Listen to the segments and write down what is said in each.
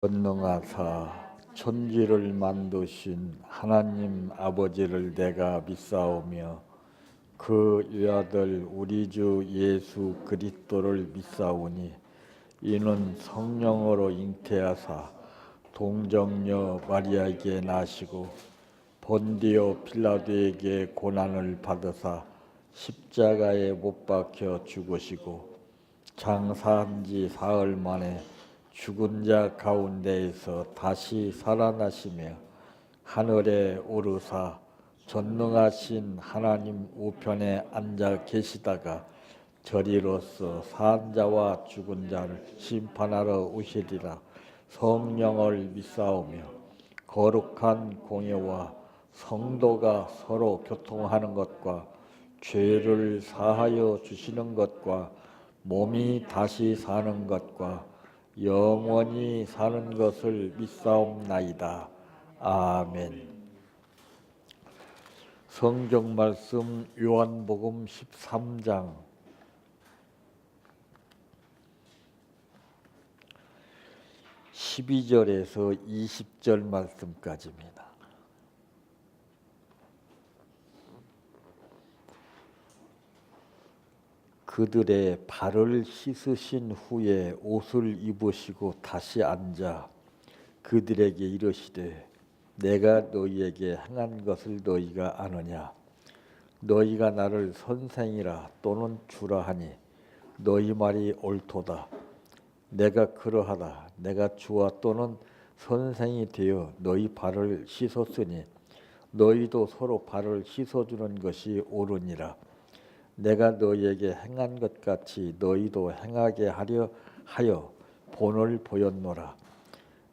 전능하사 천지를 만드신 하나님 아버지를 내가 믿사오며 그 외아들 우리 주 예수 그리스도를 믿사오니 이는 성령으로 잉태하사 동정녀 마리아에게 나시고 본디오 빌라도에게 고난을 받으사 십자가에 못 박혀 죽으시고 장사한 지 사흘 만에 죽은 자 가운데에서 다시 살아나시며 하늘에 오르사 전능하신 하나님 우편에 앉아 계시다가 저리로서 산 자와 죽은 자를 심판하러 오시리라. 성령을 믿사오며 거룩한 공예와 성도가 서로 교통하는 것과 죄를 사하여 주시는 것과 몸이 다시 사는 것과 영원히 사는 것을 믿사옵나이다. 아멘. 성경 말씀 요한복음 13장 12절에서 20절 말씀까지입니다. 그들의 발을 씻으신 후에 옷을 입으시고 다시 앉아 그들에게 이르시되 내가 너희에게 행한 것을 너희가 아느냐. 너희가 나를 선생이라 또는 주라 하니 너희 말이 옳도다. 내가 그러하다. 내가 주와 또는 선생이 되어 너희 발을 씻었으니 너희도 서로 발을 씻어주는 것이 옳으니라. 내가 너희에게 행한 것 같이 너희도 행하게 하려 하여 본을 보였노라.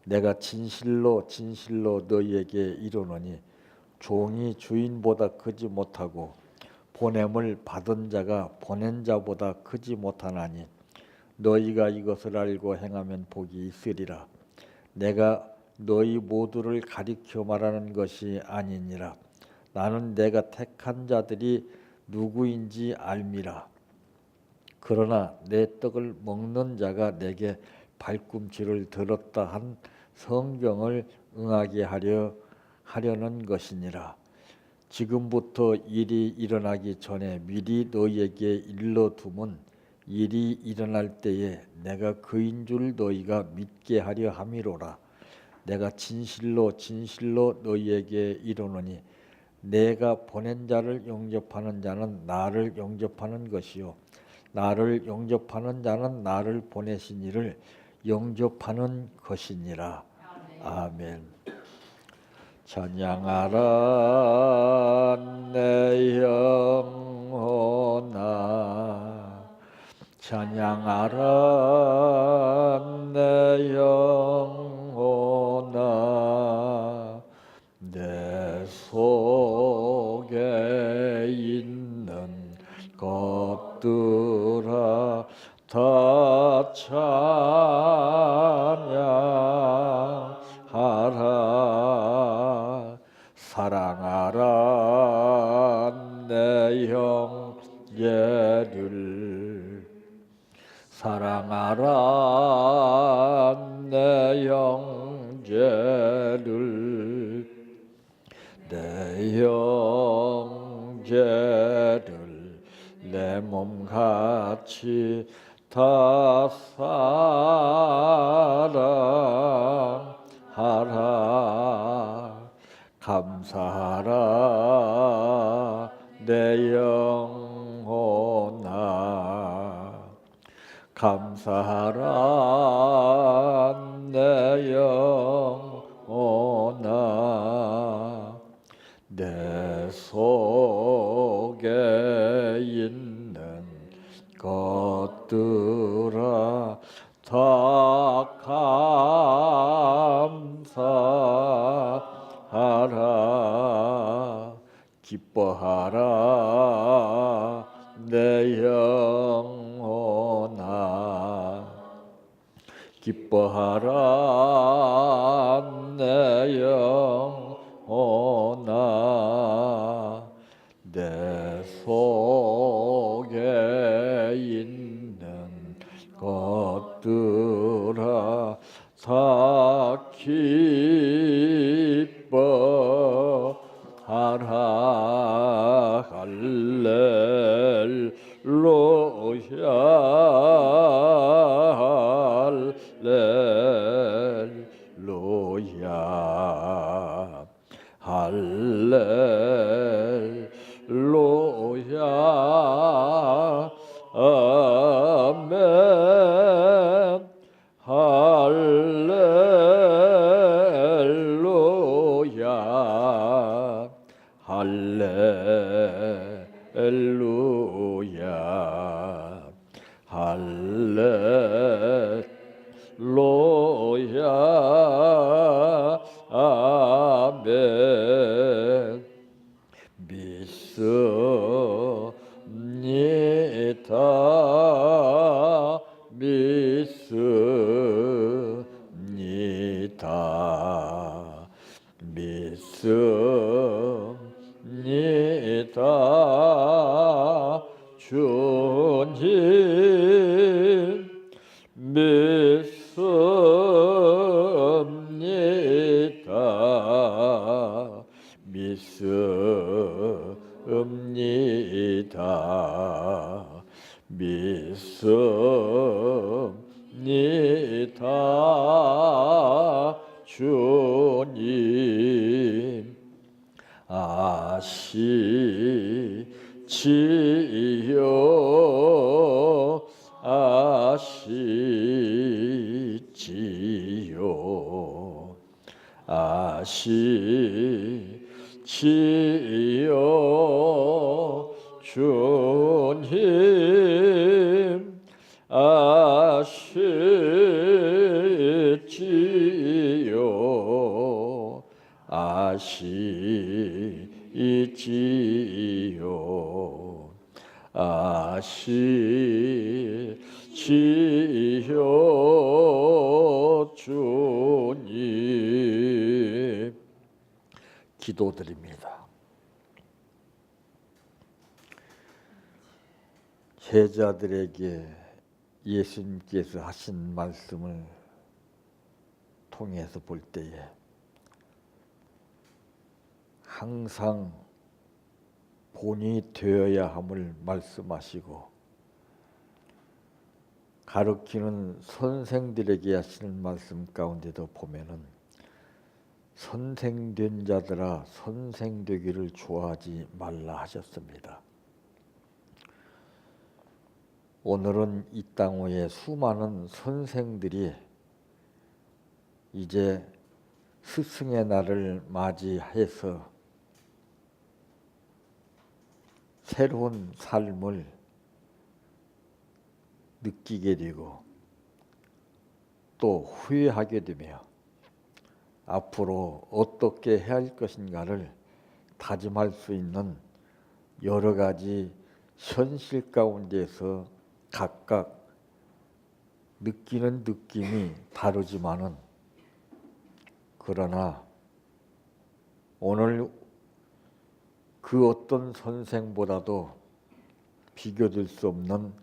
내가 진실로 진실로 너희에게 이르노니 종이 주인보다 크지 못하고 보냄을 받은 자가 보낸 자보다 크지 못하나니 너희가 이것을 알고 행하면 복이 있으리라. 내가 너희 모두를 가리켜 말하는 것이 아니니라. 나는 내가 택한 자들이 누구인지 알미라. 그러나 내 떡을 먹는 자가 내게 발꿈치를 들었다 한 성경을 응하게 하려는 것이니라. 지금부터 일이 일어나기 전에 미리 너희에게 일러두면 일이 일어날 때에 내가 그인 줄 너희가 믿게 하려 함이로라. 내가 진실로 진실로 너희에게 이르노니 내가 보낸 자를 영접하는 자는 나를 영접하는 것이요 나를 영접하는 자는 나를 보내신 이를 영접하는 것이니라. 아멘. 찬양하라 내 영혼아, 찬양하라 내 영혼아, 내 속에 있는 것들아 다 찬양하라. 사랑하라 내 형제를, 사랑하라 내 형제를, 내 형제를 내 몸같이 다 사랑하라. 감사하라 내 영혼아, 감사하라 내 영혼아, 내 속에 있는 것들아 다 감사하라. 기뻐하라 내 영혼아, 기뻐하라 내 영혼아, 내 속에 있는 것들아 다 기뻐하라 할렐루야 아멘 할렐루야 할렐루야 할렐루야 아멘 믿습니다 믿습니다 믿습니다 주님 믿습니다 믿습니다 믿습니다 주님 아시지요 아시지요 아시지요 주님 아시지요 아시지요 아시지요 주님 기도드립니다. 제자들에게 예수님께서 하신 말씀을 통해서 볼 때에 항상 본이 되어야 함을 말씀하시고 가르치는 선생들에게 하시는 말씀 가운데도 보면은 선생된 자들아 선생되기를 좋아하지 말라 하셨습니다. 오늘은 이 땅 위에 수많은 선생들이 이제 스승의 날을 맞이해서 새로운 삶을 느끼게 되고 또 후회하게 되며 앞으로 어떻게 해야 할 것인가를 다짐할 수 있는 여러 가지 현실 가운데서 각각 느끼는 느낌이 다르지만은 그러나 오늘 그 어떤 선생보다도 비교될 수 없는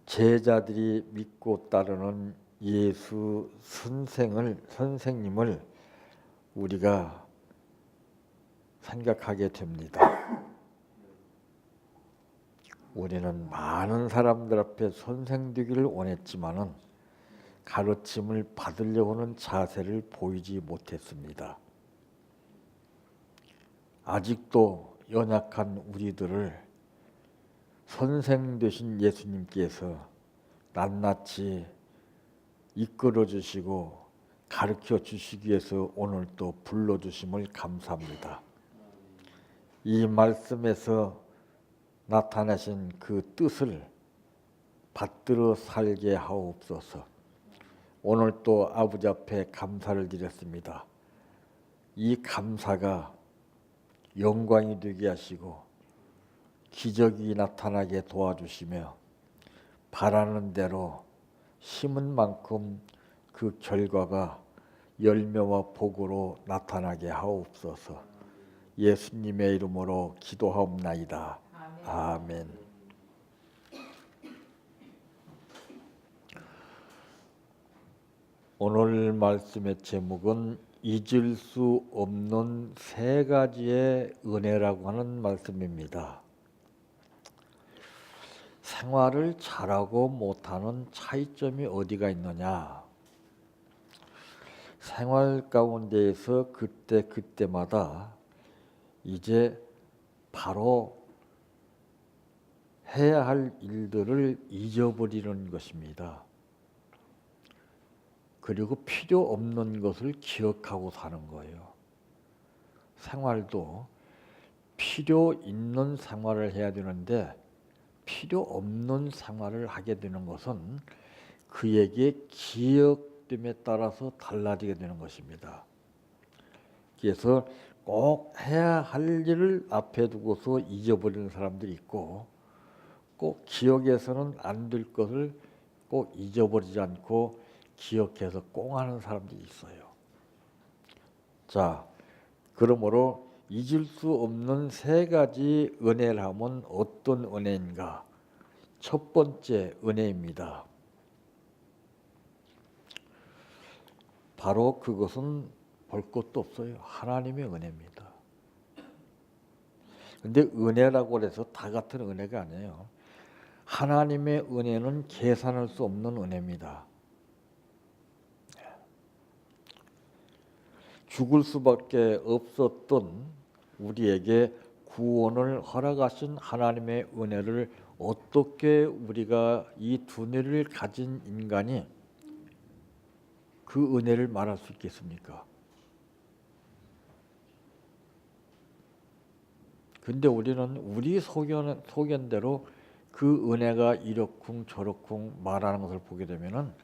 제자들이 믿고 따르는 예수 선생님을 우리가 생각하게 됩니다. 우리는 많은 사람들 앞에 선생되기를 원했지만은 가르침을 받으려고는 자세를 보이지 못했습니다. 아직도 연약한 우리들을 선생 되신 예수님께서 낱낱이 이끌어 주시고 가르쳐 주시기 위해서 오늘 또 불러주심을 감사합니다. 이 말씀에서 나타나신 그 뜻을 받들어 살게 하옵소서. 오늘 또 아버지 앞에 감사를 드렸습니다. 이 감사가 영광이 되게 하시고 기적이 나타나게 도와주시며 바라는 대로 심은 만큼 그 결과가 열매와 복으로 나타나게 하옵소서. 예수님의 이름으로 기도하옵나이다. 아멘. 오늘 말씀의 제목은 잊을 수 없는 세 가지의 은혜라고 하는 말씀입니다. 생활을 잘하고 못하는 차이점이 어디가 있느냐? 생활 가운데에서 그때마다 이제 바로 해야 할 일들을 잊어버리는 것입니다. 그리고 필요 없는 것을 기억하고 사는 거예요. 생활도 필요 있는 생활을 해야 되는데 필요 없는 생활을 하게 되는 것은 그에게 기억됨에 따라서 달라지게 되는 것입니다. 그래서 꼭 해야 할 일을 앞에 두고서 잊어버리는 사람들이 있고 꼭 기억해서는 안 될 것을 꼭 잊어버리지 않고 기억해서 꽁하는 사람들이 있어요. 자, 그러므로 잊을 수 없는 세 가지 은혜를 하면 어떤 은혜인가? 첫 번째 은혜입니다. 바로 그것은 볼 것도 없어요. 하나님의 은혜입니다. 근데 은혜라고 해서 다 같은 은혜가 아니에요. 하나님의 은혜는 계산할 수 없는 은혜입니다. 죽을 수밖에 없었던 우리에게 구원을 허락하신 하나님의 은혜를 어떻게 우리가 이 두뇌를 가진 인간이 그 은혜를 말할 수 있겠습니까? 근데 우리는 우리 소견대로 그 은혜가 이렇쿵 저렇쿵 말하는 것을 보게 되면은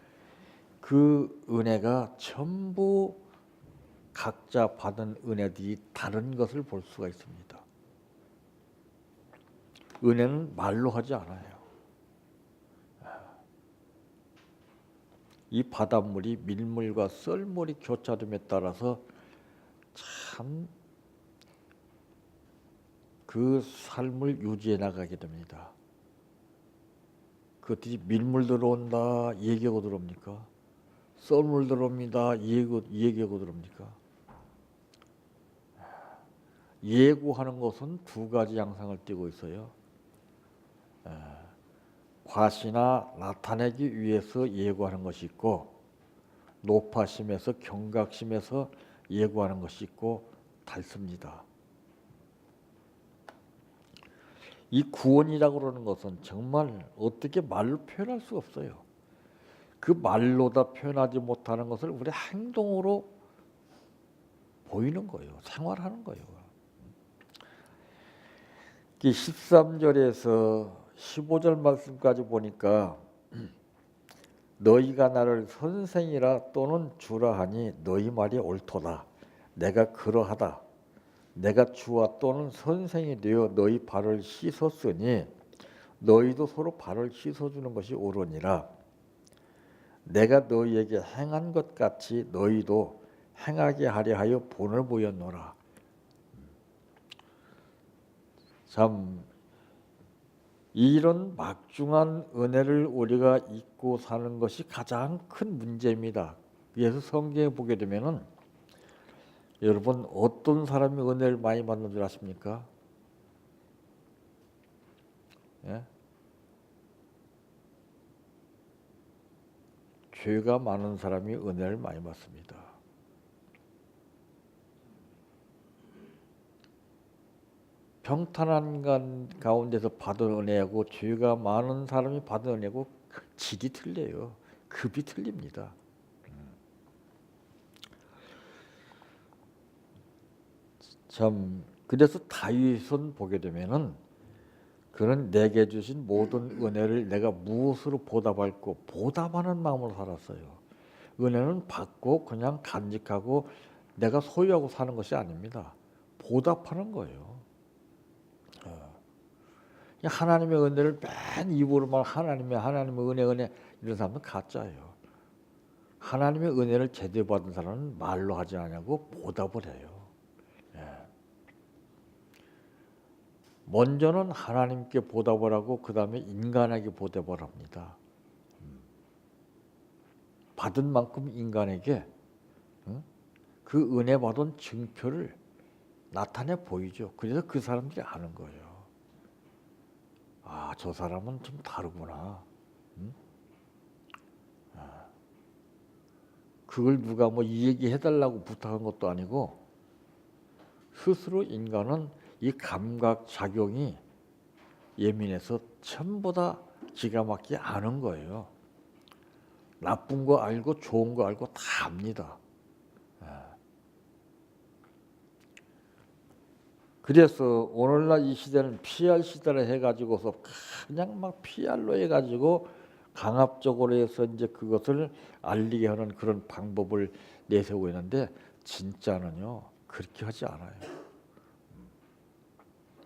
그 은혜가 전부 각자 받은 은혜들이 다른 것을 볼 수가 있습니다. 은혜는 말로 하지 않아요. 이 바닷물이 밀물과 썰물이 교차됨에 따라서 참 그 삶을 유지해 나가게 됩니다. 그것들이 밀물 들어온다 얘기하고 들어옵니까? 썰물 들어옵니다 얘기하고 들어옵니까? 예고하는 것은 두 가지 양상을 띠고 있어요. 과시나 나타내기 위해서 예고하는 것이 있고 노파심에서 경각심에서 예고하는 것이 있고 닳습니다. 이 구원이라고 그러는 것은 정말 어떻게 말로 표현할 수가 없어요. 그 말로 다 표현하지 못하는 것을 우리 행동으로 보이는 거예요. 생활하는 거예요. 13절에서 15절 말씀까지 보니까 너희가 나를 선생이라 또는 주라 하니 너희 말이 옳도다. 내가 그러하다. 내가 주와 또는 선생이 되어 너희 발을 씻었으니 너희도 서로 발을 씻어주는 것이 옳으니라. 내가 너희에게 행한 것 같이 너희도 행하게 하려 하여 본을 보였노라. 참 이런 막중한 은혜를 우리가 잊고 사는 것이 가장 큰 문제입니다. 그래서 성경에 보게 되면은 여러분 어떤 사람이 은혜를 많이 받는 줄 아십니까? 예? 죄가 많은 사람이 은혜를 많이 받습니다. 평탄한 가운데서 받은 은혜하고 죄가 많은 사람이 받은 은혜고 질이 틀려요. 급이 틀립니다. 참 그래서 다윗은 보게 되면은 그는 내게 주신 모든 은혜를 내가 무엇으로 보답할고 보답하는 마음으로 살았어요. 은혜는 받고 그냥 간직하고 내가 소유하고 사는 것이 아닙니다. 보답하는 거예요. 하나님의 은혜를 맨 입으로만 하나님의 은혜 이런 사람은 가짜예요. 하나님의 은혜를 제대로 받은 사람은 말로 하지 않냐고 보답을 해요. 먼저는 하나님께 보답을 하고 그 다음에 인간에게 보답을 합니다. 받은 만큼 인간에게 그 은혜 받은 증표를 나타내 보이죠. 그래서 그 사람들이 아는 거예요. 아, 저 사람은 좀 다르구나. 그걸 누가 뭐 이 얘기 해달라고 부탁한 것도 아니고 스스로 인간은 이 감각 작용이 예민해서 전부 다 기가 막히게 아는 거예요. 나쁜 거 알고 좋은 거 알고 다 압니다. 그래서 오늘날 이 시대는 PR 시대를 해가지고서 그냥 막 PR로 해가지고 강압적으로 해서 이제 그것을 알리게 하는 그런 방법을 내세우고 있는데 진짜는요 그렇게 하지 않아요.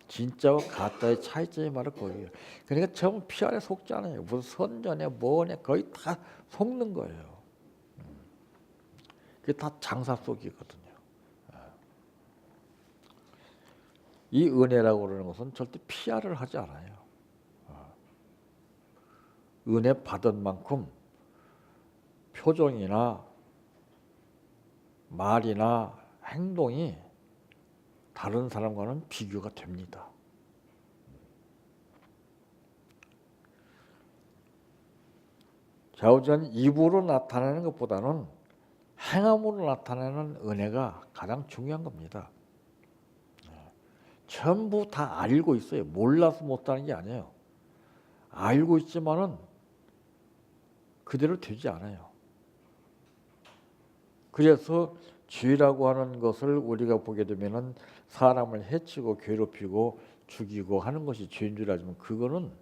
진짜와 가짜의 차이점이 바로 거기에요. 그러니까 전부 PR에 속지 않아요. 무슨 선전에 뭐네 거의 다 속는 거예요. 그게 다 장사 속이거든요. 이 은혜라고 그러는 것은 절대 PR을 하지 않아요. 은혜 받은 만큼 표정이나 말이나 행동이 다른 사람과는 비교가 됩니다. 좌우전 입으로 나타내는 것보다는 행함으로 나타내는 은혜가 가장 중요한 겁니다. 전부 다 알고 있어요. 몰라서 못하는 게 아니에요. 알고 있지만은 그대로 되지 않아요. 그래서 죄라고 하는 것을 우리가 보게 되면은 사람을 해치고 괴롭히고 죽이고 하는 것이 죄인 줄 알지만 그거는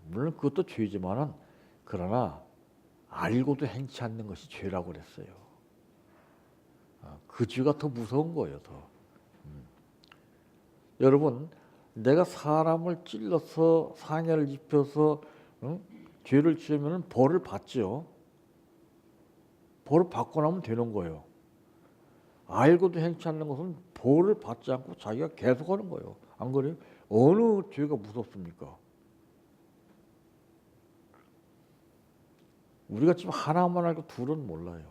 물론 그것도 죄지만은 그러나 알고도 행치 않는 것이 죄라고 그랬어요. 그 죄가 더 무서운 거예요. 더. 여러분 내가 사람을 찔러서 상해를 입혀서 죄를 지으면 벌을 받죠. 벌을 받고 나면 되는 거예요. 알고도 행치 않는 것은 벌을 받지 않고 자기가 계속하는 거예요. 안 그래요? 어느 죄가 무섭습니까? 우리가 지금 하나만 알고 둘은 몰라요.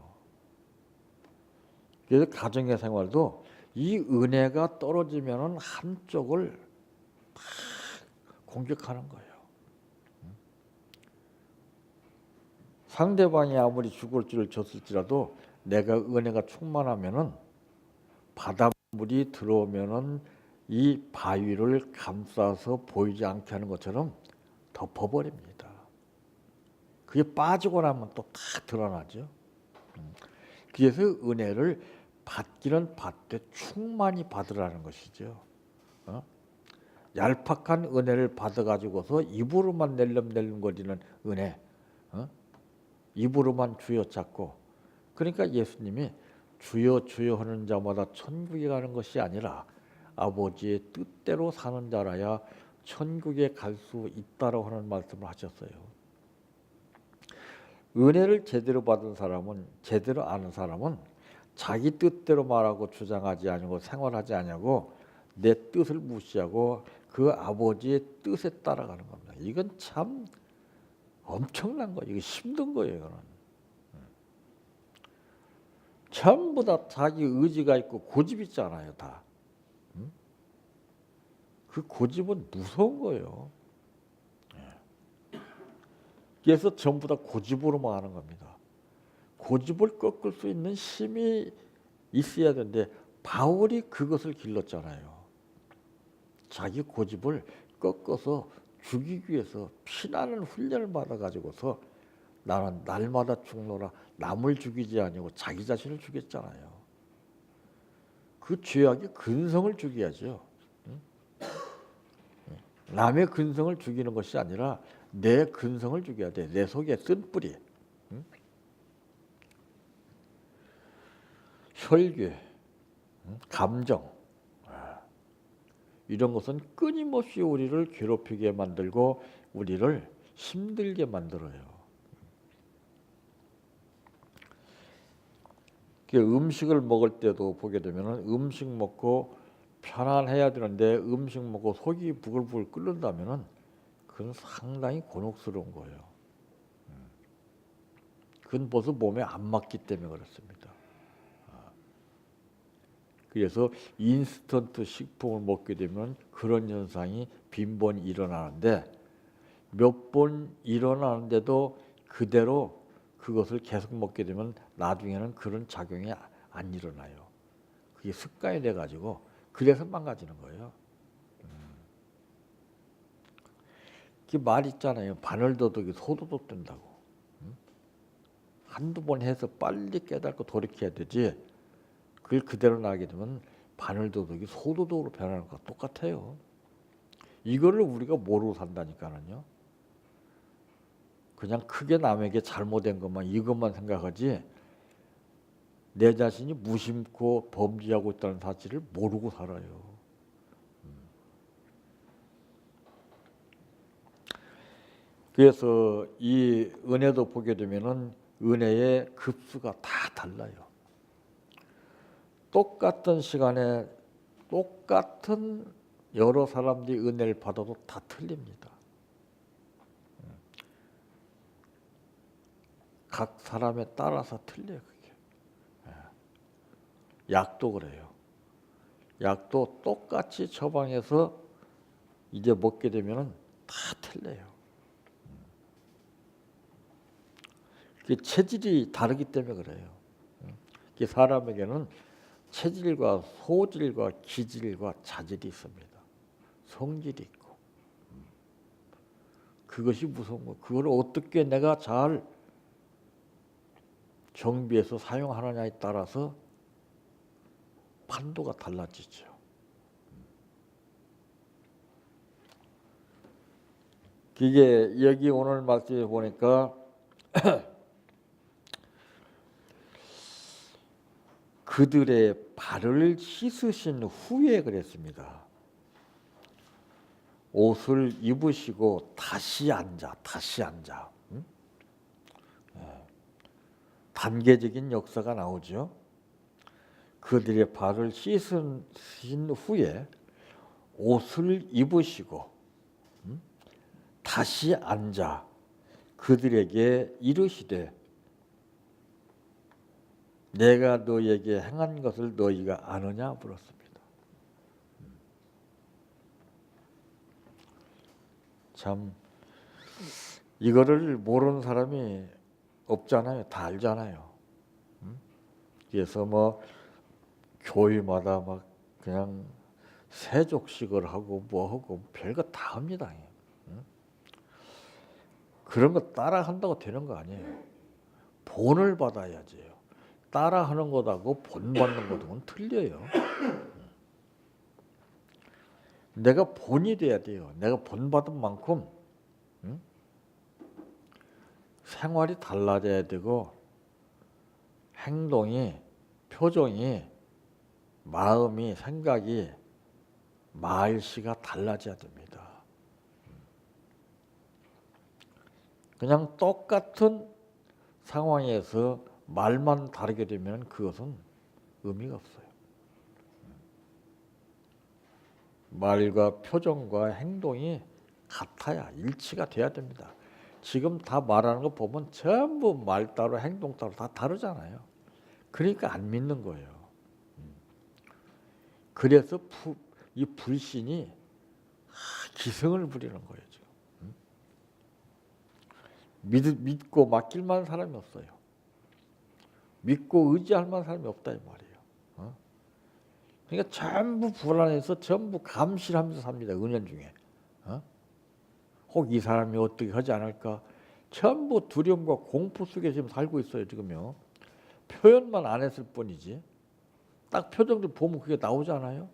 그래서 가정의 생활도 이 은혜가 떨어지면은 한쪽을 다 공격하는 거예요. 상대방이 아무리 죽을 줄을 졌을지라도 내가 은혜가 충만하면은 바닷물이 들어오면은 이 바위를 감싸서 보이지 않게 하는 것처럼 덮어버립니다. 그게 빠지고 나면 또 다 드러나죠. 그래서 은혜를 받기는 받되 충만히 받으라는 것이죠. 얄팍한 은혜를 받아가지고서 입으로만 낼름낼름거리는 은혜, 입으로만 주여 찾고, 그러니까 예수님이 주여 주여 하는 자마다 천국에 가는 것이 아니라 아버지의 뜻대로 사는 자라야 천국에 갈 수 있다라고 하는 말씀을 하셨어요. 은혜를 제대로 받은 사람은, 제대로 아는 사람은 자기 뜻대로 말하고 주장하지 아니고 생활하지 아니하고 내 뜻을 무시하고 그 아버지의 뜻에 따라가는 겁니다. 이건 참 엄청난 거예요. 이거 힘든 거예요. 이거는. 전부 다 자기 의지가 있고 고집 있잖아요. 다. 그 고집은 무서운 거예요. 그래서 전부 다 고집으로만 하는 겁니다. 고집을 꺾을 수 있는 힘이 있어야 되는데 바울이 그것을 길렀잖아요. 자기 고집을 꺾어서 죽이기 위해서 피나는 훈련을 받아가지고서 나는 날마다 죽노라 남을 죽이지 아니고 자기 자신을 죽였잖아요. 그 죄악의 근성을 죽여야죠. 남의 근성을 죽이는 것이 아니라 내 근성을 죽여야 돼. 내 속에 쓴 뿌리. 혈기, 감정 이런 것은 끊임없이 우리를 괴롭히게 만들고 우리를 힘들게 만들어요. 음식을 먹을 때도 보게 되면 음식 먹고 편안해야 되는데 음식 먹고 속이 부글부글 끓는다면은 그건 상당히 곤혹스러운 거예요. 그건 벌써 몸에 안 맞기 때문에 그렇습니다. 그래서 인스턴트 식품을 먹게 되면 그런 현상이 빈번히 일어나는데 몇 번 일어나는데도 그대로 그것을 계속 먹게 되면 나중에는 그런 작용이 안 일어나요. 그게 습관이 돼가지고 그래서 망가지는 거예요. 그 말 있잖아요. 바늘도둑이 소도둑 된다고. 한두 번 해서 빨리 깨닫고 돌이켜야 되지. 그걸 그대로 나게 되면 바늘도둑이 소도둑으로 변하는 것과 똑같아요. 이거를 우리가 모르고 산다니까는요. 그냥 크게 남에게 잘못된 것만 이것만 생각하지 내 자신이 무심코 범죄하고 있다는 사실을 모르고 살아요. 그래서 이 은혜도 보게 되면은 은혜의 급수가 다 달라요. 똑같은 시간에 똑같은 여러 사람들이 은혜를 받아도 다 틀립니다. 각 사람에 따라서 틀려요. 그게. 약도 그래요. 약도 똑같이 처방해서 이제 먹게 되면은 다 틀려요. 체질이 다르기 때문에 그래요. 사람에게는 체질과 소질과 기질과 자질이 있습니다. 성질이 있고. 그것이 무서운 거. 그걸 어떻게 내가 잘 정비해서 사용하느냐에 따라서 판도가 달라지죠. 이게 여기 오늘 말씀에 보니까 그들의 발을 씻으신 후에 그랬습니다. 옷을 입으시고 다시 앉아. 응? 단계적인 역사가 나오죠. 그들의 발을 씻으신 후에 옷을 입으시고 다시 앉아 그들에게 이르시되 내가 너에게 행한 것을 너희가 아느냐 물었습니다. 참 이거를 모르는 사람이 없잖아요. 다 알잖아요. 그래서 뭐 교회마다 막 그냥 세족식을 하고 뭐 하고 별거 다 합니다. 그런 거 따라 한다고 되는 거 아니에요. 본을 받아야지요. 따라 하는 것하고 본 받는 것하고는 틀려요. 내가 본이 돼야 돼요. 내가 본 받은 만큼 생활이 달라져야 되고 행동이, 표정이, 마음이, 생각이, 말씨가 달라져야 됩니다. 그냥 똑같은 상황에서 말만 다르게 되면 그것은 의미가 없어요. 말과 표정과 행동이 같아야 일치가 돼야 됩니다. 지금 다 말하는 거 보면 전부 말 따로 행동 따로 다 다르잖아요. 그러니까 안 믿는 거예요. 그래서 이 불신이 기승을 부리는 거예요. 지금. 믿고 맡길 만한 사람이 없어요. 믿고 의지할 만한 사람이 없다 이 말이에요. 그러니까 전부 불안해서 전부 감시하면서 삽니다. 은연 중에. 혹 이 사람이 어떻게 하지 않을까? 전부 두려움과 공포 속에 지금 살고 있어요. 지금요. 표현만 안 했을 뿐이지. 딱 표정들 보면 그게 나오잖아요.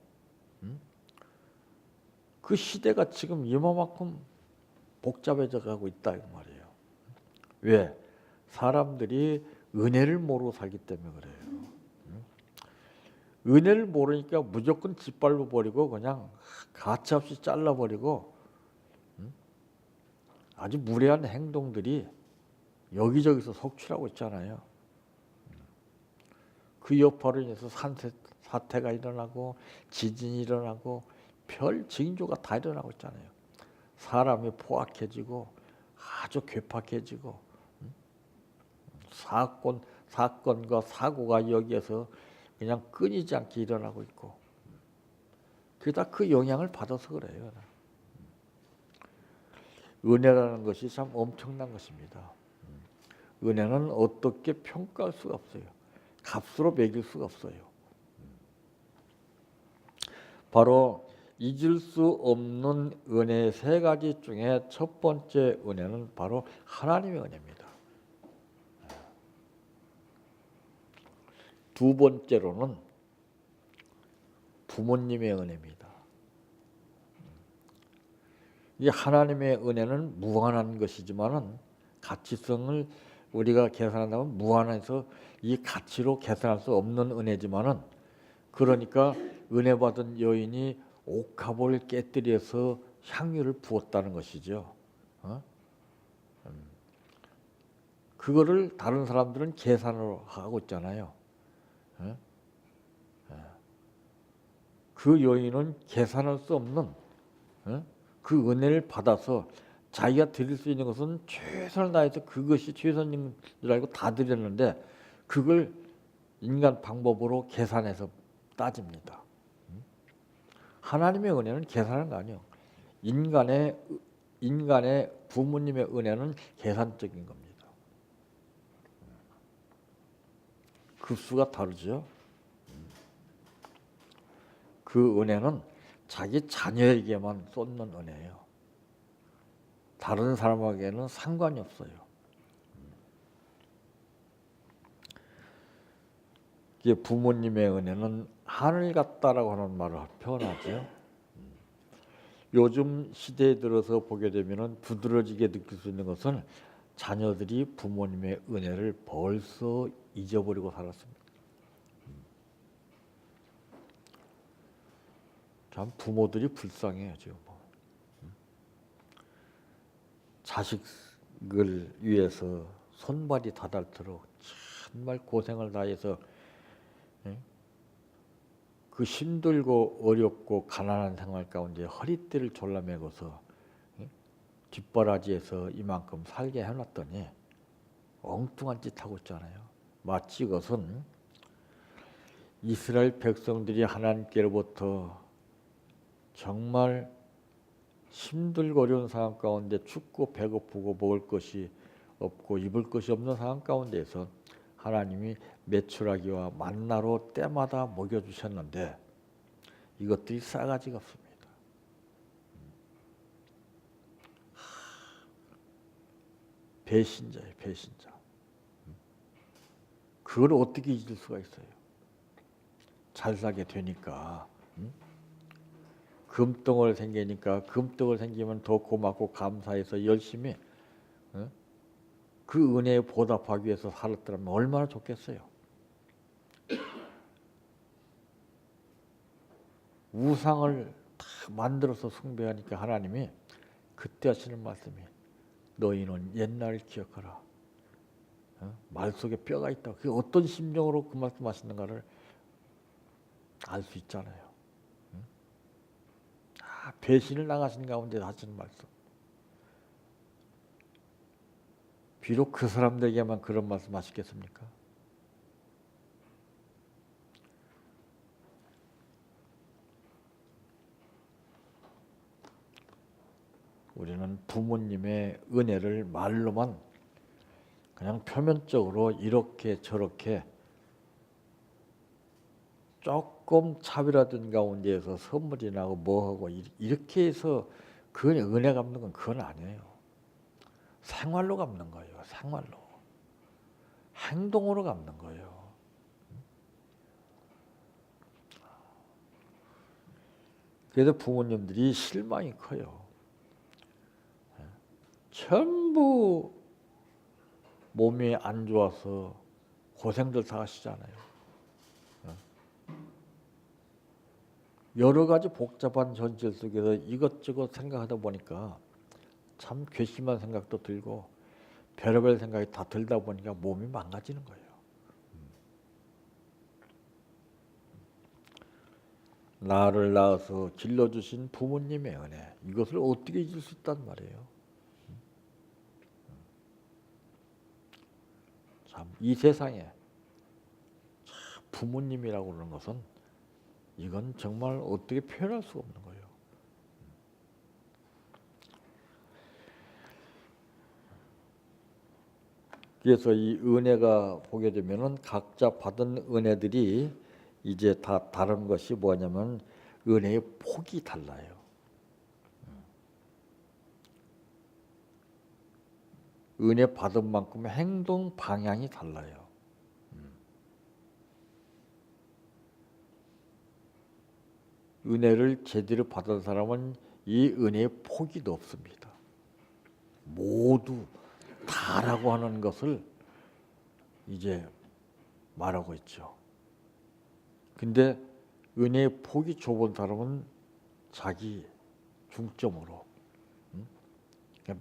그 시대가 지금 이만큼 복잡해져 가고 있다 이 말이에요. 왜? 사람들이 은혜를 모르고 살기 때문에 그래요. 은혜를 모르니까 무조건 짓밟아 버리고 그냥 가차없이 잘라버리고 아주 무례한 행동들이 여기저기서 속출하고 있잖아요. 그 여파로 인해서 사태가 일어나고 지진이 일어나고 별 징조가 다 일어나고 있잖아요. 사람이 포악해지고 아주 괴팍해지고 사건과 사고가 여기에서 그냥 끊이지 않게 일어나고 있고, 그게 다 그 영향을 받아서 그래요. 은혜라는 것이 참 엄청난 것입니다. 은혜는 어떻게 평가할 수가 없어요. 값으로 매길 수가 없어요. 바로 잊을 수 없는 은혜 세 가지 중에 첫 번째 은혜는 바로 하나님의 은혜입니다. 두 번째로는 부모님의 은혜입니다. 이 하나님의 은혜는 무한한 것이지만은 가치성을 우리가 계산한다면 무한해서 이 가치로 계산할 수 없는 은혜지만은, 그러니까 은혜 받은 여인이 옥합을 깨뜨려서 향유를 부었다는 것이죠. 그거를 다른 사람들은 계산을 하고 있잖아요. 그 여인은 계산할 수 없는 그 은혜를 받아서 자기가 드릴 수 있는 것은 최선을 다해서 그것이 최선인 줄 알고 다 드렸는데, 그걸 인간 방법으로 계산해서 따집니다. 하나님의 은혜는 계산하는 거 아니에요. 인간의 부모님의 은혜는 계산적인 겁니다. 급수가 다르죠. 그 은혜는 자기 자녀에게만 쏟는 은혜예요. 다른 사람에게는 상관이 없어요. 이게 부모님의 은혜는 하늘 같다라고 하는 말을 표현하죠. 요즘 시대에 들어서 보게 되면은 두드러지게 느낄 수 있는 것은 자녀들이 부모님의 은혜를 벌써 잊어버리고 살았습니다. 참 부모들이 불쌍해요, 지금. 자식을 위해서 손발이 다닳도록 정말 고생을 다해서 그 힘들고 어렵고 가난한 생활 가운데 허리띠를 졸라매고서 뒷바라지에서 이만큼 살게 해놨더니 엉뚱한 짓 하고 있잖아요. 마치 이것은 이스라엘 백성들이 하나님께로부터 정말 힘들고 어려운 상황 가운데 춥고 배고프고 먹을 것이 없고 입을 것이 없는 상황 가운데에서 하나님이 메추라기와 만나로 때마다 먹여주셨는데 이것들이 싸가지가 없습니다. 배신자예요, 배신자. 그걸 어떻게 잊을 수가 있어요? 잘 살게 되니까. 금덩어리 생기니까 금덩어리 생기면 더 고맙고 감사해서 열심히 그 은혜에 보답하기 위해서 살았더라면 얼마나 좋겠어요. 우상을 다 만들어서 숭배하니까 하나님이 그때 하시는 말씀이 너희는 옛날을 기억하라. 말 속에 뼈가 있다. 그게 어떤 심정으로 그 말씀하시는가를 알 수 있잖아요. 배신을 당하신 가운데 하시는 말씀. 비록 그 사람들에게만 그런 말씀 하시겠습니까? 우리는 부모님의 은혜를 말로만 그냥 표면적으로 이렇게 저렇게 조금 차별화된 가운데에서 선물이 나고 뭐하고 이렇게 해서 그건 은혜 갚는 건 그건 아니에요. 생활로 갚는 거예요. 생활로. 행동으로 갚는 거예요. 그래서 부모님들이 실망이 커요. 전부 몸이 안 좋아서 고생들 다 하시잖아요. 여러 가지 복잡한 현실 속에서 이것저것 생각하다 보니까 참 괘씸한 생각도 들고 별의별 생각이 다 들다 보니까 몸이 망가지는 거예요. 나를 낳아서 길러주신 부모님의 은혜, 이것을 어떻게 잊을 수 있단 말이에요. 참 이 세상에 부모님이라고 그러는 것은 이건 정말 어떻게 표현할 수가 없는 거예요. 그래서 이 은혜가 보게 되면은 각자 받은 은혜들이 이제 다 다른 것이 뭐냐면 은혜의 폭이 달라요. 은혜 받은 만큼 행동 방향이 달라요. 은혜를 제대로 받은 사람은 이 은혜의 폭이 높습니다. 모두 다라고 하는 것을 이제 말하고 있죠. 근데 은혜의 폭이 좁은 사람은 자기 중점으로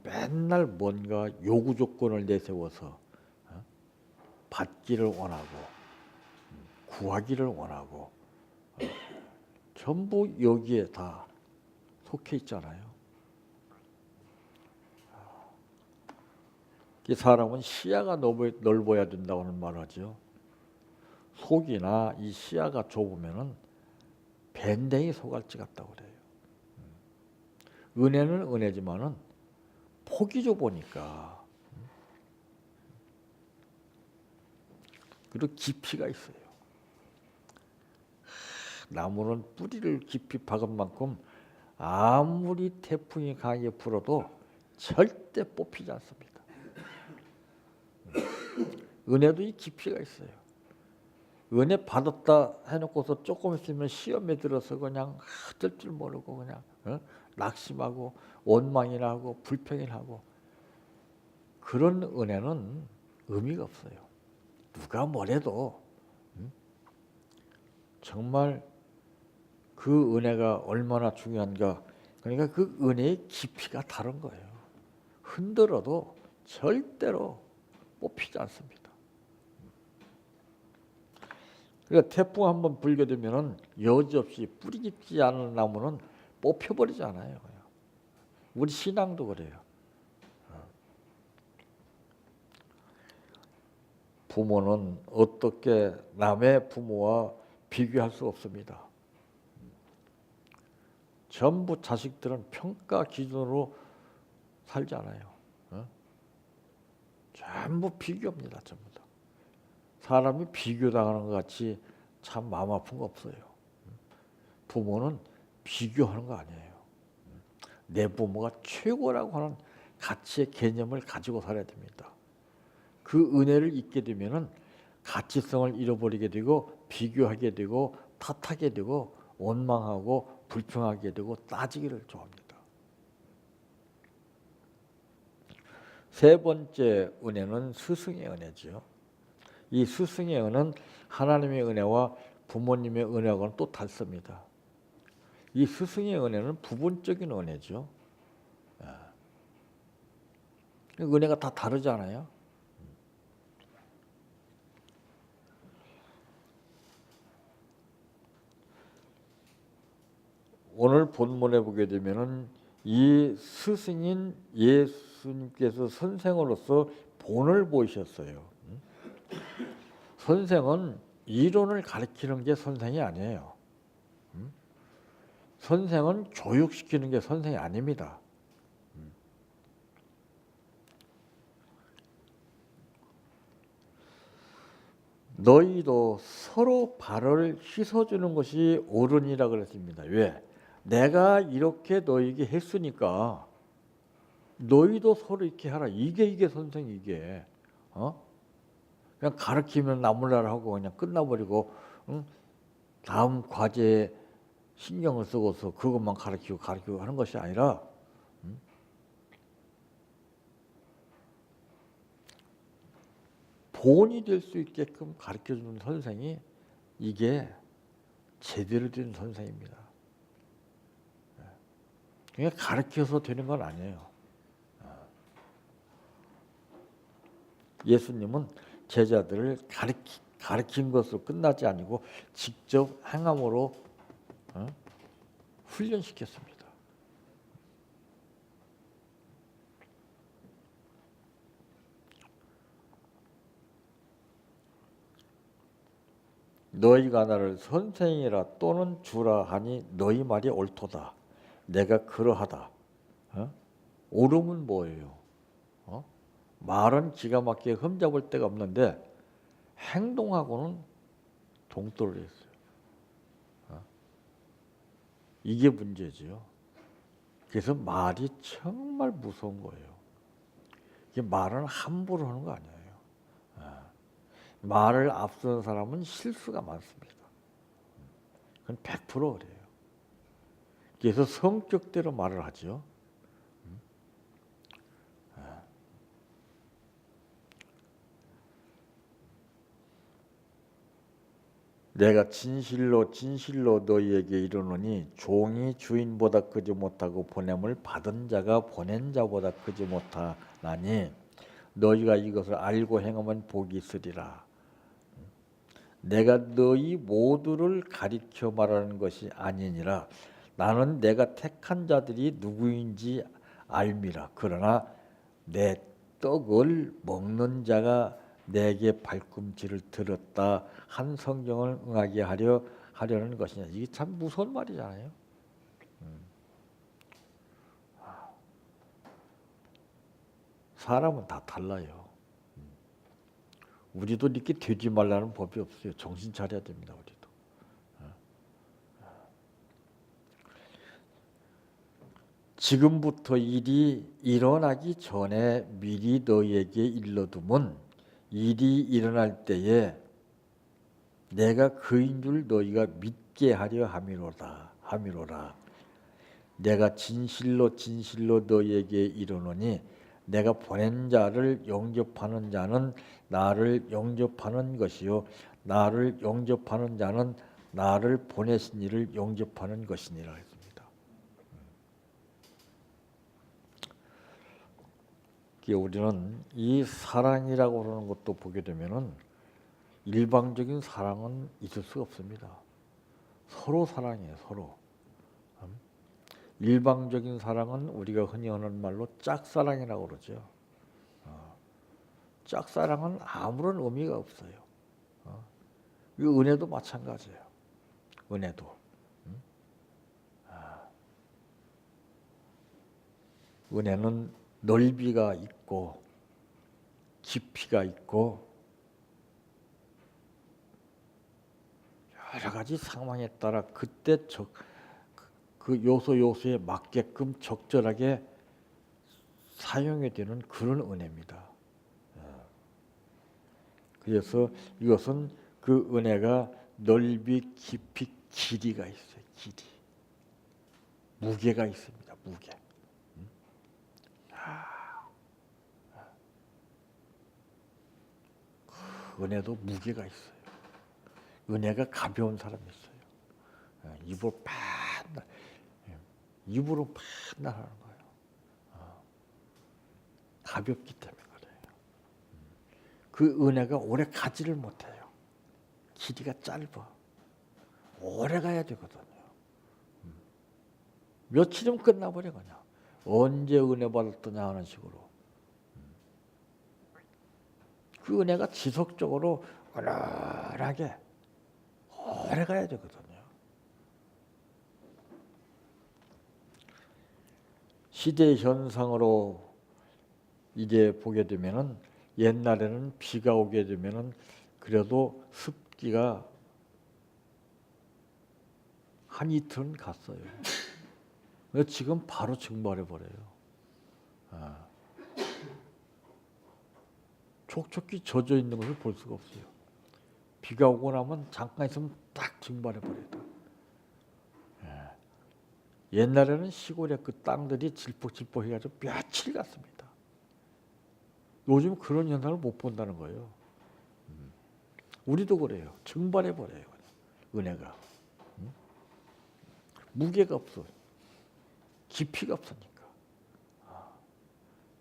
맨날 뭔가 요구 조건을 내세워서 받기를 원하고 구하기를 원하고 전부 여기에 다 속해 있잖아요. 사람은 시야가 넓어야 된다고 하는 말을 하죠. 속이나 이 시야가 좁으면은 밴댕이 소갈치 같다고 그래요. 은혜는 은혜지만은 폭이 좁으니까 그리고 깊이가 있어요. 나무는 뿌리를 깊이 박은 만큼 아무리 태풍이 강하게 불어도 절대 뽑히지 않습니다. 은혜도 이 깊이가 있어요. 은혜 받았다 해놓고서 조금 있으면 시험에 들어서 그냥 어쩔 줄 모르고 그냥 낙심하고 원망이나 하고 불평이나 하고 그런 은혜는 의미가 없어요. 누가 뭐래도 정말 그 은혜가 얼마나 중요한가. 그러니까 그 은혜의 깊이가 다른 거예요. 흔들어도 절대로 뽑히지 않습니다. 그러니까 태풍 한번 불게 되면은 여지없이 뿌리 깊지 않은 나무는 뽑혀버리잖아요. 우리 신앙도 그래요. 부모는 어떻게 남의 부모와 비교할 수 없습니다. 전부 자식들은 평가 기준으로 살잖아요. 전부 비교입니다. 전부 다. 사람이 비교당하는 것 같이 참 마음 아픈 거 없어요. 부모는 비교하는 거 아니에요. 내 부모가 최고라고 하는 가치의 개념을 가지고 살아야 됩니다. 그 은혜를 잊게 되면은 가치성을 잃어버리게 되고 비교하게 되고 탓하게 되고 원망하고 불평하게 되고 따지기를 좋아합니다. 세 번째 은혜는 스승의 은혜죠. 이 스승의 은혜는 하나님의 은혜와 부모님의 은혜하고는 또 다릅니다. 이 스승의 은혜는 부분적인 은혜죠. 은혜가 다 다르잖아요. 오늘 본문에 보게 되면은 이 스승인 예수님께서 선생으로서 본을 보이셨어요. 선생은 이론을 가르치는 게 선생이 아니에요. 선생은 교육시키는 게 선생이 아닙니다. 너희도 서로 발을 씻어주는 것이 옳으니라 그랬습니다. 왜? 내가 이렇게 너희에게 했으니까 너희도 서로 이렇게 하라. 이게 선생 이게. 그냥 가르치면 나몰라라 하고 그냥 끝나버리고 다음 과제에 신경을 쓰고서 그것만 가르치고 하는 것이 아니라 본이 될 수 있게끔 가르쳐주는 선생이 이게 제대로 된 선생입니다. 그냥 가르쳐서 되는 건 아니에요. 예수님은 제자들을 가르친 것으로 끝나지 아니고 직접 행함으로 훈련시켰습니다. 너희가 나를 선생이라 또는 주라 하니 너희 말이 옳도다. 내가 그러하다. 어? 옳음은 뭐예요? 어? 말은 기가 막히게 흠잡을 데가 없는데 행동하고는 동떨어져 있어요. 어? 이게 문제지요. 그래서 말이 정말 무서운 거예요. 이게 말은 함부로 하는 거 아니에요. 말을 앞서는 사람은 실수가 많습니다. 그건 100% 그래요. 그래서 성격대로 말을 하죠. 내가 진실로 진실로 너희에게 이르노니 종이 주인보다 크지 못하고 보냄을 받은 자가 보낸 자보다 크지 못하나니 너희가 이것을 알고 행하면 복이 있으리라. 내가 너희 모두를 가리켜 말하는 것이 아니니라. 나는 내가 택한 자들이 누구인지 알미라. 그러나 내 떡을 먹는 자가 내게 발꿈치를 들었다 한 성경을 응하게 하려는 것이냐. 이게 참 무서운 말이잖아요. 사람은 다 달라요. 우리도 이렇게 되지 말라는 법이 없어요. 정신 차려야 됩니다. 우리도. 지금부터 일이 일어나기 전에 미리 너희에게 일러두면 일이 일어날 때에 내가 그인 줄 너희가 믿게 하려 함이로라. 내가 진실로 진실로 너희에게 이르노니 내가 보낸 자를 영접하는 자는 나를 영접하는 것이요 나를 영접하는 자는 나를 보내신 이를 영접하는 것이니라 했습니다. 우리는 이 사랑이라고 하는 것도 보게 되면은 일방적인 사랑은 있을 수가 없습니다. 서로 사랑해요, 서로. 일방적인 사랑은 우리가 흔히 하는 말로 짝사랑이라고 그러죠. 짝사랑은 아무런 의미가 없어요. 이 은혜도 마찬가지예요. 은혜도. 은혜는 넓이가 있고 깊이가 있고 여러 가지 상황에 따라 그때 그 요소에 맞게끔 적절하게 사용이 되는 그런 은혜입니다. 그래서 이것은 그 은혜가 넓이, 깊이, 길이가 있어요. 길이. 무게가 있습니다. 무게. 그 은혜도 무게가 있어요. 은혜가 가벼운 사람이 있어요. 입으로 맨날 하는 거예요. 가볍기 때문에 그래요. 그 은혜가 오래 가지를 못해요. 길이가 짧아. 오래 가야 되거든요. 며칠이면 끝나버려 그냥. 언제 은혜 받았더냐 하는 식으로. 그 은혜가 지속적으로 원활하게 오래 가야 되거든요. 시대 현상으로 이제 보게 되면은 옛날에는 비가 오게 되면은 그래도 습기가 한 이틀은 갔어요. 근데 지금 바로 증발해 버려요. 촉촉히 젖어 있는 것을 볼 수가 없어요. 비가 오고 나면 잠깐 있으면 딱 증발해 버려요. 옛날에는 시골의 그 땅들이 질퍽질퍽 해가지고 며칠 갔습니다. 요즘 그런 현상을 못 본다는 거예요. 우리도 그래요. 증발해 버려요. 은혜가. 무게가 없어. 깊이가 없으니까.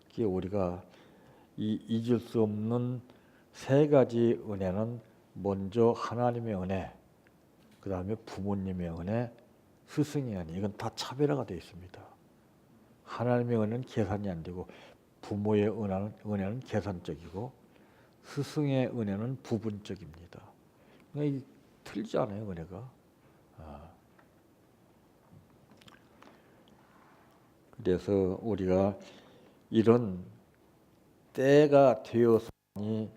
그게 우리가 잊을 수 없는 세 가지 은혜는 먼저 하나님의 은혜, 그 다음에 부모님의 은혜, 스승의 은혜. 이건 다 차별화가 되어 있습니다. 하나님의 은혜는 계산이 안 되고 부모의 은혜는 계산적이고 스승의 은혜는 부분적입니다. 틀리지 않아요, 은혜가. 그래서 우리가 이런 때가 되어서니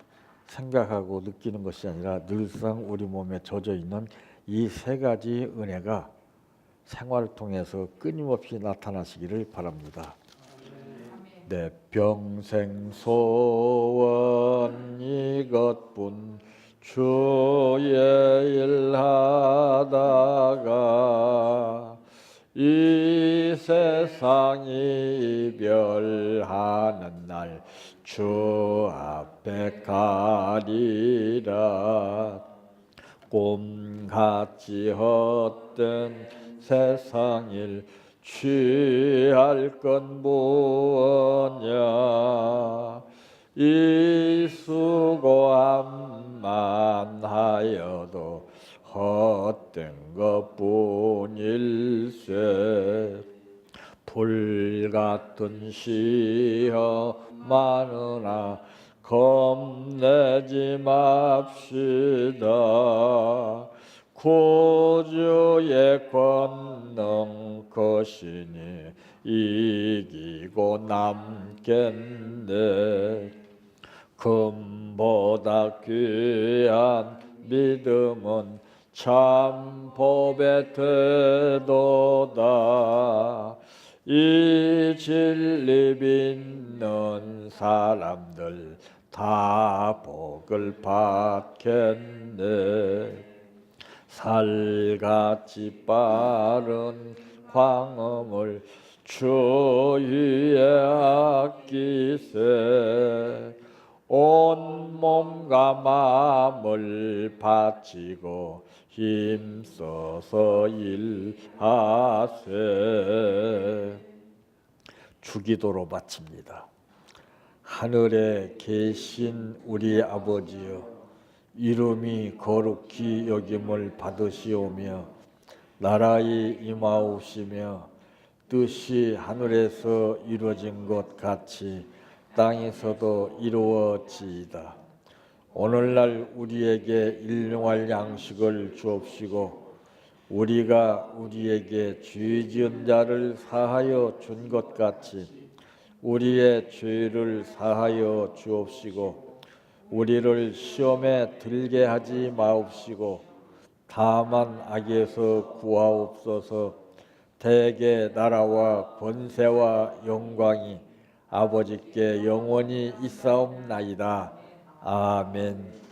생각하고 느끼는 것이 아니라 늘상 우리 몸에 젖어 있는 이 세 가지 은혜가 생활을 통해서 끊임없이 나타나시기를 바랍니다. 내 평생 소원 이것뿐 주의 일 하다가 이 세상 이별하는 날 주 앞에 가리라. 꿈같이 헛된 세상 일 취할 건 무엇냐. 이 수고함만 하여도 헛된 것뿐일세. 불같은 시험 많으나 겁내지 맙시다. 구주의 권능 크시니 이기고 남겠네. 금보다 귀한 믿음은 참 법에 되도다. 이 진리 믿는 사람들 다 복을 받겠네. 살같이 빠른 광음을 주 위에 아끼세. 온 몸과 마음을 바치고 힘써서 일하세. 주기도로 마칩니다. 하늘에 계신 우리 아버지여, 이름이 거룩히 여김을 받으시오며 나라의 임하옵시며 뜻이 하늘에서 이루어진 것 같이 땅에서도 이루어지이다. 오늘날 우리에게 일용할 양식을 주옵시고 우리가 우리에게 죄 지은 자를 사하여 준 것 같이 우리의 죄를 사하여 주옵시고 우리를 시험에 들게 하지 마옵시고 다만 악에서 구하옵소서. 대개 나라와 권세와 영광이 아버지께 영원히 있사옵나이다. 아멘.